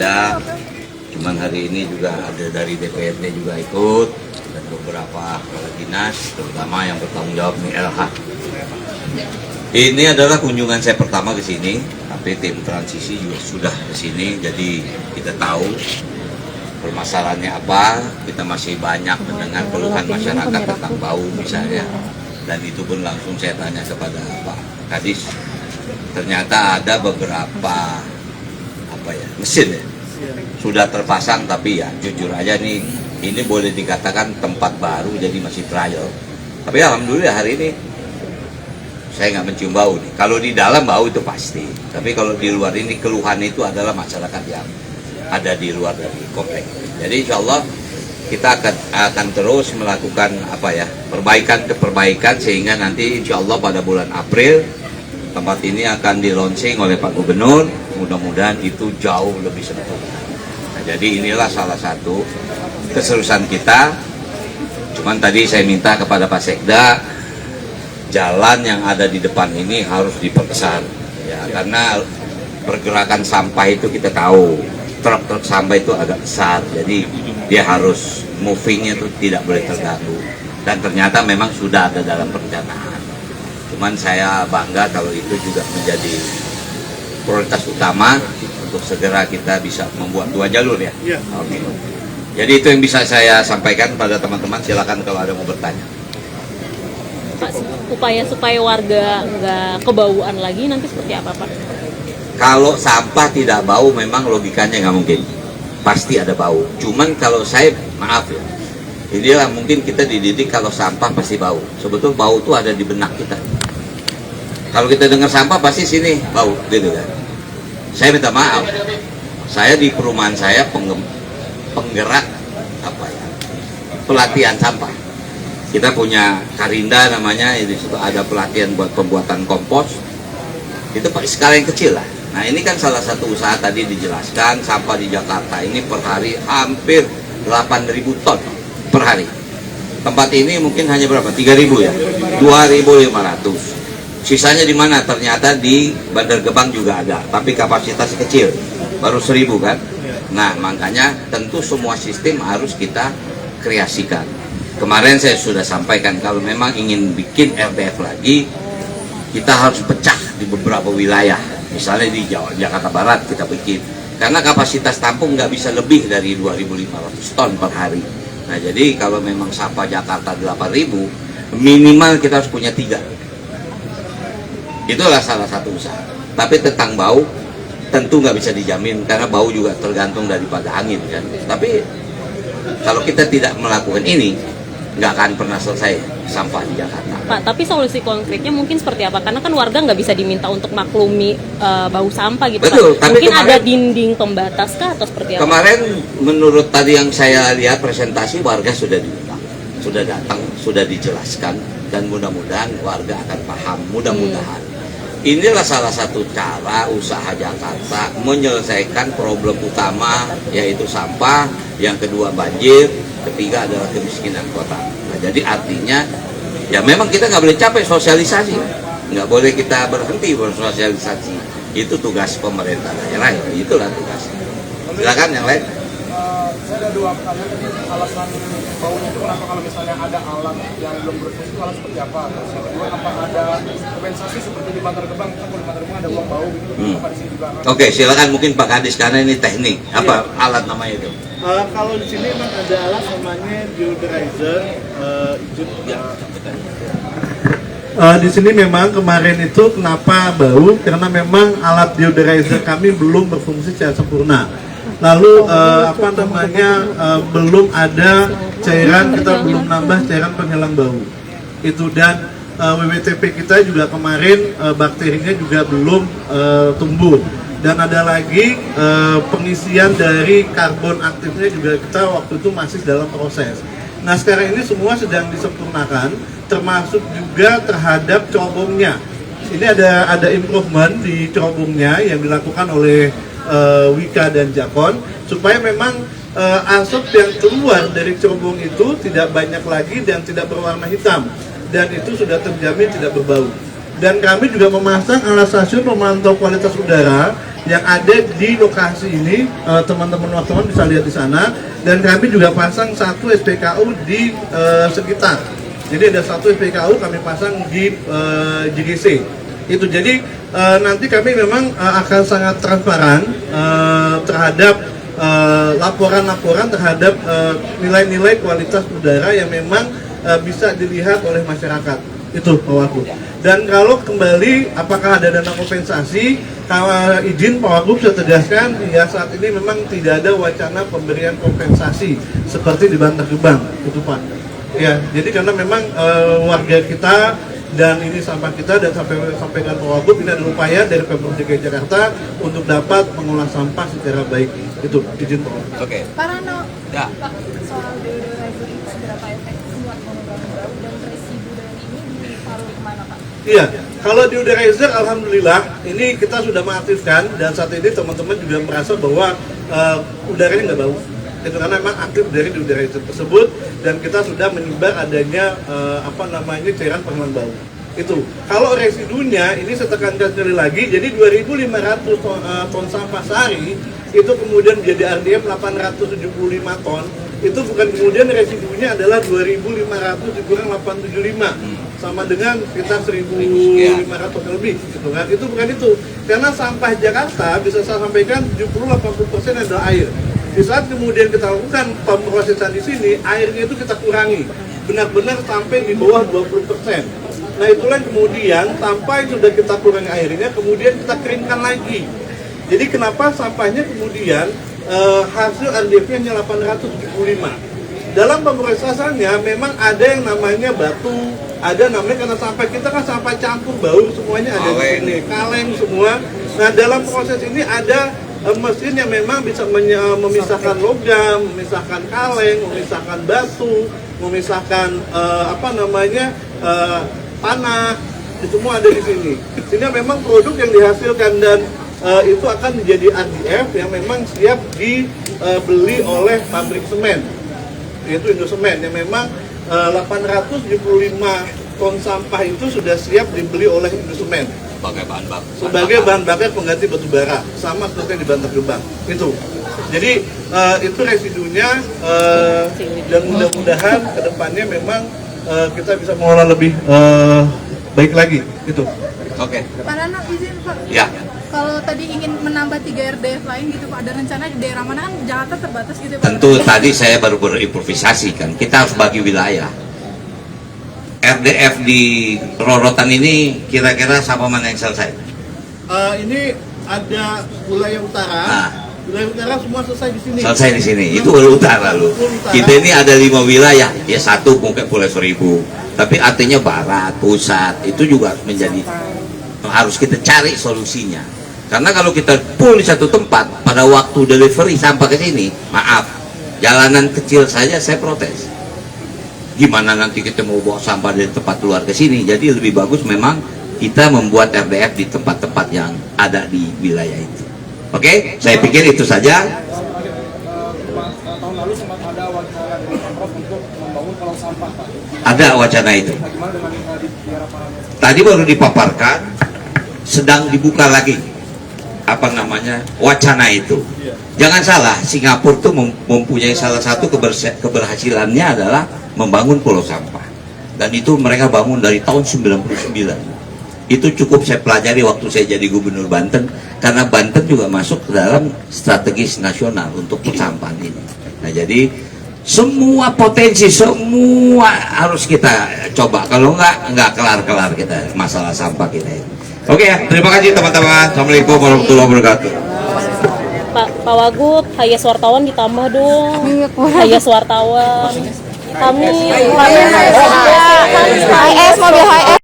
ada. Cuman hari ini juga ada dari DPRD juga ikut dan beberapa kepala dinas, terutama yang bertanggung jawab nih LH. Ini adalah kunjungan saya pertama ke sini, tapi tim transisi juga sudah ke sini, jadi kita tahu permasalahannya apa. Kita masih banyak mendengar keluhan masyarakat tentang bau misalnya, dan itu pun langsung saya tanya kepada Pak Kadis. Ternyata ada beberapa mesin ya, sudah terpasang, tapi ya jujur aja nih, ini boleh dikatakan tempat baru jadi masih trial. Tapi alhamdulillah hari ini saya nggak mencium bau nih. Kalau di dalam bau itu pasti, tapi kalau di luar ini keluhan itu adalah masyarakat yang ada di luar dari komplek. Jadi insya Allah kita akan terus melakukan perbaikan sehingga nanti insya Allah pada bulan April tempat ini akan di launching oleh Pak Gubernur. Mudah-mudahan itu jauh lebih sempurna. Nah, jadi inilah salah satu keseriusan kita. Cuman tadi saya minta kepada Pak Sekda, jalan yang ada di depan ini harus diperbesar ya, karena pergerakan sampah itu kita tahu truk-truk sampah itu agak besar, jadi dia harus movingnya itu tidak boleh terganggu, dan ternyata memang sudah ada dalam perencanaan. Cuman saya bangga kalau itu juga menjadi prioritas utama untuk segera kita bisa membuat 2 jalur ya. Oke. Jadi itu yang bisa saya sampaikan pada teman-teman, silakan kalau ada mau bertanya. Pak, upaya supaya warga nggak kebauan lagi nanti seperti apa Pak? Kalau sampah tidak bau memang logikanya nggak mungkin, pasti ada bau. Cuman kalau saya, maaf ya, inilah mungkin kita dididik kalau sampah pasti bau. Sebetulnya bau itu ada di benak kita. Kalau kita dengar sampah pasti sini bau gitu kan. Saya minta maaf, saya di perumahan saya penggerak pelatihan sampah. Kita punya Karinda namanya, di situ ada pelatihan buat pembuatan kompos. Itu skala yang kecil lah. Nah ini kan salah satu usaha tadi dijelaskan, sampah di Jakarta ini per hari hampir 8.000 ton per hari. Tempat ini mungkin hanya berapa? 3.000 ya? 2.500. Sisanya di mana? Ternyata di Bandar Gebang juga ada, tapi kapasitas kecil, baru 1.000 kan? Nah makanya tentu semua sistem harus kita kreasikan. Kemarin saya sudah sampaikan kalau memang ingin bikin RDF lagi, kita harus pecah di beberapa wilayah. Misalnya di Jakarta Barat kita bikin, karena kapasitas tampung nggak bisa lebih dari 2.500 ton per hari. Nah jadi kalau memang sampah Jakarta 8.000, minimal kita harus punya 3. Itulah salah satu usaha. Tapi tentang bau tentu nggak bisa dijamin, karena bau juga tergantung daripada angin kan. Tapi kalau kita tidak melakukan ini, nggak akan pernah selesai sampah di Jakarta. Pak, tapi solusi konkretnya mungkin seperti apa? Karena kan warga nggak bisa diminta untuk maklumi bau sampah gitu. Betul, Pak. Mungkin kemarin, ada dinding pembatas kah atau seperti apa? Kemarin menurut tadi yang saya lihat presentasi, warga sudah diundang, sudah datang, sudah dijelaskan, dan mudah-mudahan warga akan paham. Mudah-mudahan. Inilah salah satu cara usaha Jakarta menyelesaikan problem utama, yaitu sampah, yang kedua banjir, ketiga adalah kemiskinan kota. Nah, jadi artinya ya memang kita nggak boleh capek sosialisasi, nggak boleh kita berhenti bersosialisasi. Itu tugas pemerintah daerah, itulah tugasnya. Silakan yang lain. Saya ada 2 pertanyaan. Alasan baunya itu kenapa, kalau misalnya ada alat yang belum berfungsi itu alat seperti apa? Terus yang kedua, apa ada kompensasi seperti di Bantar Gebang? Kan kalau di Bantar Gebang ada uang bau gitu, apa di sini juga? Oke, silakan mungkin Pak Kadis karena ini teknik. Apa alat namanya itu? Kalau di sini memang ada alat namanya deodorizer. Di sini memang kemarin itu kenapa bau? Karena memang alat deodorizer kami belum berfungsi secara sempurna. Lalu belum ada cairan, kita belum nambah cairan penghilang bau. Itu, dan WWTP kita juga kemarin bakterinya juga belum tumbuh. Dan ada lagi pengisian dari karbon aktifnya juga kita waktu itu masih dalam proses. Nah sekarang ini semua sedang disempurnakan, termasuk juga terhadap cerobongnya. Ini ada improvement di cerobongnya yang dilakukan oleh Wika dan Jakon, supaya memang asap yang keluar dari cerobong itu tidak banyak lagi dan tidak berwarna hitam, dan itu sudah terjamin tidak berbau. Dan kami juga memasang alat stasiun pemantau kualitas udara yang ada di lokasi ini. Teman-teman wartawan bisa lihat di sana, dan kami juga pasang satu SPKU di sekitar. Jadi ada satu SPKU kami pasang di JGC itu. Jadi nanti kami memang akan sangat transparan terhadap laporan-laporan terhadap nilai-nilai kualitas udara yang memang bisa dilihat oleh masyarakat. Itu Pak Wagub. Dan kalau kembali apakah ada dana kompensasi, kalau izin Pak Wagub saya tegaskan hingga saat ini memang tidak ada wacana pemberian kompensasi seperti di Bantar Gebang, itu Pak. Ya, jadi karena memang warga kita dan ini sampah kita, dan sampaikan Pak Wagub, ini adalah upaya dari Pemprov DKI Jakarta untuk dapat mengolah sampah secara baik. Itu izin Pak Wagub. Oke. Pak Rano, Ya. Pak, soal deodorizer itu seberapa efektif buat mengurangi bau dan residu dari ini ditaruh di mana Pak? Iya, kalau di deodorizer alhamdulillah ini kita sudah mengaktifkan, dan saat ini teman-teman juga merasa bahwa udaranya nggak bau. Itu karena memang aktif dari deodorizer tersebut, dan kita sudah menyebar adanya cairan pengeluaran bau. Itu. Kalau residunya ini saya tekankan sekali lagi, jadi 2.500 ton sampah sehari itu kemudian menjadi RDF 875 ton. Itu bukan kemudian residunya adalah 2.500 dikurang 875 sama dengan sekitar 1.500 lebih gitu kan. Itu bukan itu. Karena sampah Jakarta bisa saya sampaikan 70-80% adalah air. Di saat kemudian kita lakukan pemrosesan di sini, airnya itu kita kurangi benar-benar sampai di bawah 20%. Nah itulah kemudian sampai sudah kita kurangi airnya, kemudian kita keringkan lagi. Jadi kenapa sampahnya kemudian hasil RDF-nya hanya 875. Dalam pemrosesannya memang ada yang namanya batu, ada namanya, karena sampah kita kan sampah campur baur semuanya ada di sini, kaleng semua. Nah dalam proses ini ada mesin yang memang bisa memisahkan logam, memisahkan kaleng, memisahkan batu, memisahkan panah, itu semua ada di sini. Sehingga memang produk yang dihasilkan dan itu akan menjadi RDF yang memang siap dibeli oleh pabrik semen, yaitu Indosemen, yang memang 875 ton sampah itu sudah siap dibeli oleh Indosemen sebagai bahan bakar pengganti batu bara, sama seperti di Bantar Gebang itu. Jadi itu residunya, dan mudah-mudahan kedepannya memang kita bisa mengolah lebih baik lagi itu. Oke. Pak Rano, izin Pak. Ya. Kalau tadi ingin menambah 3 RDF lain gitu Pak, ada rencana di daerah mana, kan Jakarta terbatas gitu Pak? Tentu tadi saya baru berimprovisasi kan. Kita harus bagi wilayah. RDF di Rorotan ini kira-kira siapa mana yang selesai? Ini ada wilayah utara. Nah. Wilayah utara semua selesai di sini. Selesai di sini. Itu baru utara loh. Kita ini ada 5 wilayah. Ya satu mungkin Pulau Seribu. Tapi artinya barat, pusat itu juga menjadi harus kita cari solusinya. Karena kalau kita full di satu tempat pada waktu delivery sampah ke sini, maaf, jalanan kecil saja saya protes. Gimana nanti kita mau bawa sampah dari tempat luar ke sini? Jadi lebih bagus memang kita membuat RDF di tempat-tempat yang ada di wilayah itu. Oke, saya pikir itu saja. Tahun lalu sempat ada wacana dari Pemprov untuk membangun pulau sampah Pak. Ada wacana itu. Bagaimana dengan di daerah Paranaque? Tadi baru dipaparkan, sedang dibuka lagi wacana itu. Jangan salah, Singapura tuh mempunyai salah satu keberhasilannya adalah membangun pulau sampah, dan itu mereka bangun dari tahun 99. Itu cukup saya pelajari waktu saya jadi gubernur Banten, karena Banten juga masuk ke dalam strategis nasional untuk persampahan ini. Nah jadi semua potensi, semua harus kita coba, kalau nggak kelar-kelar kita masalah sampah kita ini. Oke ya, terima kasih teman-teman. Assalamualaikum warahmatullahi wabarakatuh. Pak Wagub, hayas wartawan ditambah dong. Hayas wartawan. Kami HS mobil HS.